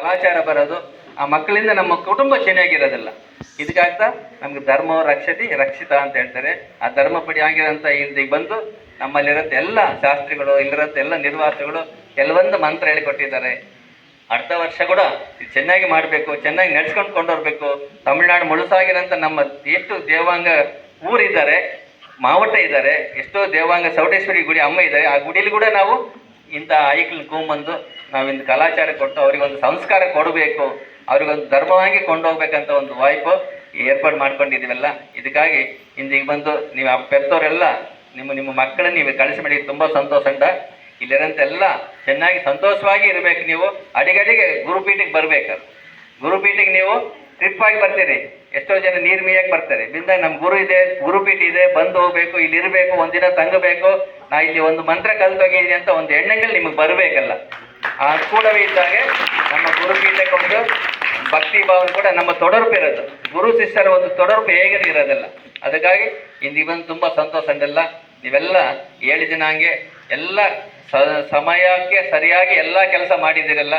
ಕಲಾಚಾರ ಬರೋದು, ಆ ಮಕ್ಕಳಿಂದ ನಮ್ಮ ಕುಟುಂಬ ಚೆನ್ನಾಗಿರೋದಿಲ್ಲ. ಇದಕ್ಕಾಗ್ತಾ ನಮ್ಗೆ ಧರ್ಮ ರಕ್ಷತಿ ರಕ್ಷಿತ ಅಂತ ಹೇಳ್ತಾರೆ. ಆ ಧರ್ಮಪಡಿ ಆಗಿರೋಂಥ ಈಗ ಬಂದು ನಮ್ಮಲ್ಲಿರೋಂಥ ಎಲ್ಲ ಶಾಸ್ತ್ರಿಗಳು, ಇಲ್ಲಿರೋಂಥ ಎಲ್ಲ ನಿರ್ವಾಸಿಗಳು ಕೆಲವೊಂದು ಮಂತ್ರ ಹೇಳಿಕೊಟ್ಟಿದ್ದಾರೆ. ಅರ್ಧ ವರ್ಷ ಕೂಡ ಚೆನ್ನಾಗಿ ಮಾಡಬೇಕು, ಚೆನ್ನಾಗಿ ನಡ್ಸ್ಕೊಂಡು ಕೊಂಡೋಗ್ಬೇಕು. ತಮಿಳ್ನಾಡು ಮುಳುಸಾಗಿರೋಂಥ ನಮ್ಮ ಎಷ್ಟು ದೇವಾಂಗ ಊರಿದ್ದಾರೆ, ಮಾವಟ ಇದ್ದಾರೆ, ಎಷ್ಟೋ ದೇವಾಂಗ ಚೌಡೇಶ್ವರಿ ಗುಡಿ ಅಮ್ಮ ಇದ್ದಾರೆ. ಆ ಗುಡಿಲಿ ಕೂಡ ನಾವು ಇಂಥ ಐಕ್ಳನ್ನ ತೊಗೊಂಬಂದು ನಾವಿಂದು ಕಲಾಚಾರ ಕೊಟ್ಟು ಅವರಿಗೊಂದು ಸಂಸ್ಕಾರ ಕೊಡಬೇಕು, ಅವ್ರಿಗೊಂದು ಧರ್ಮವಾಗಿ ಕೊಂಡೋಗ್ಬೇಕಂತ ಒಂದು ವಾಯ್ಪು ಏರ್ಪಾಡು ಮಾಡ್ಕೊಂಡಿದ್ದೀವಲ್ಲ. ಇದಕ್ಕಾಗಿ ಇಂದೀಗ ಬಂದು ನೀವು ಆ ಪೆತ್ತವರೆಲ್ಲ ನಿಮ್ಮ ಮಕ್ಕಳನ್ನ ನೀವು ಕಳಿಸಿ ಮಾಡಿ ತುಂಬ ಸಂತೋಷ ಉಂಟ. ಇಲ್ಲಿರೋಂಥ ಎಲ್ಲ ಚೆನ್ನಾಗಿ ಸಂತೋಷವಾಗಿ ಇರಬೇಕು. ನೀವು ಅಡಿಗಡಿಗೆ ಗುರುಪೀಠಕ್ಕೆ ಬರಬೇಕು. ಗುರುಪೀಠಕ್ಕೆ ನೀವು ಟ್ರಿಪ್ ಆಗಿ ಬರ್ತೀರಿ, ಎಷ್ಟೋ ಜನ ನೀರು ಮೀಯಕ್ಕೆ ಬರ್ತಾರೆ. ಬಿಂದ ನಮ್ಮ ಗುರು ಇದೆ, ಗುರುಪೀಠ ಇದೆ, ಬಂದು ಹೋಗ್ಬೇಕು, ಇಲ್ಲಿ ಇರಬೇಕು, ಒಂದಿನ ತಂಗಬೇಕು, ನಾ ಇಲ್ಲಿ ಒಂದು ಮಂತ್ರ ಕಲ್ತೋಗಿದ್ದೀನಿ ಅಂತ ಒಂದು ಹೆಣ್ಣಂಗಲ್ಲಿ ನಿಮಗೆ ಬರಬೇಕಲ್ಲ. ಆ ಕೂಡವೇ ಇದ್ದಾಗೆ ನಮ್ಮ ಗುರುಪೀಠಕ್ಕೊಂದು ಭಕ್ತಿ ಭಾವನೆ ಕೂಡ ನಮ್ಮ ತೊಡರ್ಪಿರೋದು. ಗುರು ಶಿಷ್ಯರ ಒಂದು ತೊಡರ್ಪು ಹೇಗೆ ಇರೋದಿಲ್ಲ. ಅದಕ್ಕಾಗಿ ಇಂದಿಗೆ ಬಂದು ತುಂಬ ಸಂತೋಷ ಉಂಟಲ್ಲ. ನೀವೆಲ್ಲ 7 ದಿನ ಹಂಗೆ ಎಲ್ಲ ಸಮಯಕ್ಕೆ ಸರಿಯಾಗಿ ಎಲ್ಲ ಕೆಲಸ ಮಾಡಿದ್ದೀರಲ್ಲ.